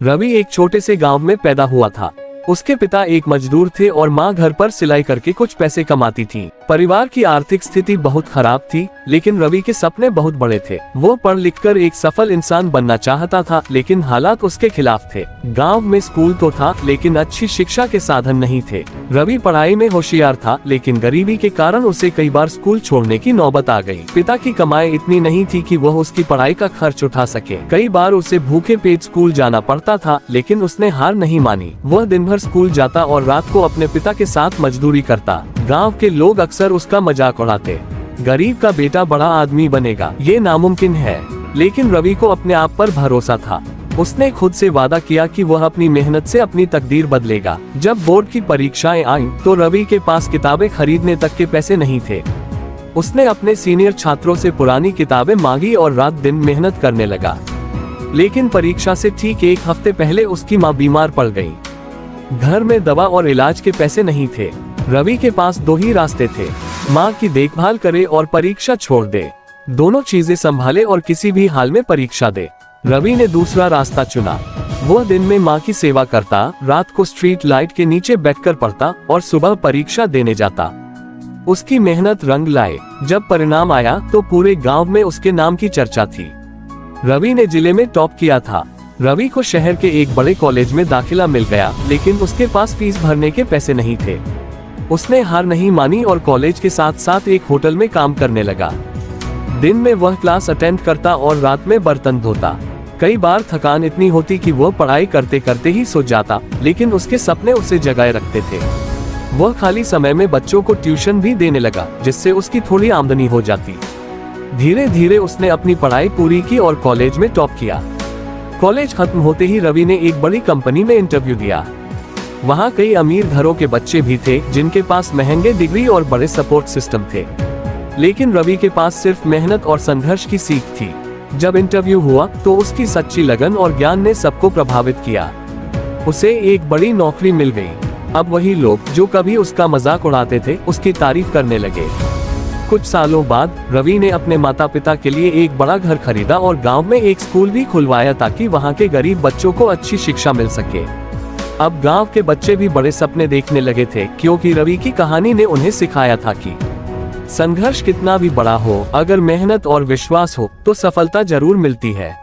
रवि एक छोटे से गांव में पैदा हुआ था। उसके पिता एक मजदूर थे और मां घर पर सिलाई करके कुछ पैसे कमाती थी। परिवार की आर्थिक स्थिति बहुत खराब थी, लेकिन रवि के सपने बहुत बड़े थे। वो पढ़ लिखकर एक सफल इंसान बनना चाहता था, लेकिन हालात उसके खिलाफ थे। गांव में स्कूल तो था, लेकिन अच्छी शिक्षा के साधन नहीं थे। रवि पढ़ाई में होशियार था, लेकिन गरीबी के कारण उसे कई बार स्कूल छोड़ने की नौबत आ गई। पिता की कमाई इतनी नहीं थी कि वह उसकी पढ़ाई का खर्च उठा सके। कई बार उसे भूखे पेट स्कूल जाना पड़ता था, लेकिन उसने हार नहीं मानी। वह दिन भर स्कूल जाता और रात को अपने पिता के साथ मजदूरी करता। गांव के लोग अक्सर उसका मजाक उड़ाते, गरीब का बेटा बड़ा आदमी बनेगा, ये नामुमकिन है। लेकिन रवि को अपने आप पर भरोसा था। उसने खुद से वादा किया कि वह अपनी मेहनत से अपनी तकदीर बदलेगा। जब बोर्ड की परीक्षाएं आईं, तो रवि के पास किताबें खरीदने तक के पैसे नहीं थे। उसने अपने सीनियर छात्रों से पुरानी किताबें मांगी और रात दिन मेहनत करने लगा। लेकिन परीक्षा से ठीक एक हफ्ते पहले उसकी मां बीमार पड़ गई। घर में दवा और इलाज के पैसे नहीं थे। रवि के पास दो ही रास्ते थे, मां की देखभाल करे और परीक्षा छोड़ दे। दोनों चीजें संभाले और किसी भी हाल में परीक्षा दे। रवि ने दूसरा रास्ता चुना। वह दिन में मां की सेवा करता, रात को स्ट्रीट लाइट के नीचे बैठकर पढ़ता और सुबह परीक्षा देने जाता। उसकी मेहनत रंग लाए। जब परिणाम आया तो पूरे गांव में उसके नाम की चर्चा थी। रवि ने जिले में टॉप किया था। रवि को शहर के एक बड़े कॉलेज में दाखिला मिल गया, लेकिन उसके पास फीस भरने के पैसे नहीं थे। उसने हार नहीं मानी और कॉलेज के साथ साथ एक होटल में काम करने लगा। दिन में वह क्लास अटेंड करता और रात में बर्तन धोता। कई बार थकान इतनी होती कि वह पढ़ाई करते करते ही सो जाता, लेकिन उसके सपने उसे जगाए रखते थे। वह खाली समय में बच्चों को ट्यूशन भी देने लगा, जिससे उसकी थोड़ी आमदनी हो जाती। धीरे धीरे उसने अपनी पढ़ाई पूरी की और कॉलेज में टॉप किया। कॉलेज खत्म होते ही रवि ने एक बड़ी कंपनी में इंटरव्यू दिया। वहाँ कई अमीर घरों के बच्चे भी थे, जिनके पास महंगे डिग्री और बड़े सपोर्ट सिस्टम थे। लेकिन रवि के पास सिर्फ मेहनत और संघर्ष की सीख थी। जब इंटरव्यू हुआ तो उसकी सच्ची लगन और ज्ञान ने सबको प्रभावित किया। उसे एक बड़ी नौकरी मिल गई। अब वही लोग जो कभी उसका मजाक उड़ाते थे, उसकी तारीफ करने लगे। कुछ सालों बाद रवि ने अपने माता पिता के लिए एक बड़ा घर खरीदा और गांव में एक स्कूल भी खुलवाया, ताकि वहां के गरीब बच्चों को अच्छी शिक्षा मिल सके। अब गांव के बच्चे भी बड़े सपने देखने लगे थे, क्योंकि रवि की कहानी ने उन्हें सिखाया था कि संघर्ष कितना भी बड़ा हो, अगर मेहनत और विश्वास हो तो सफलता जरूर मिलती है।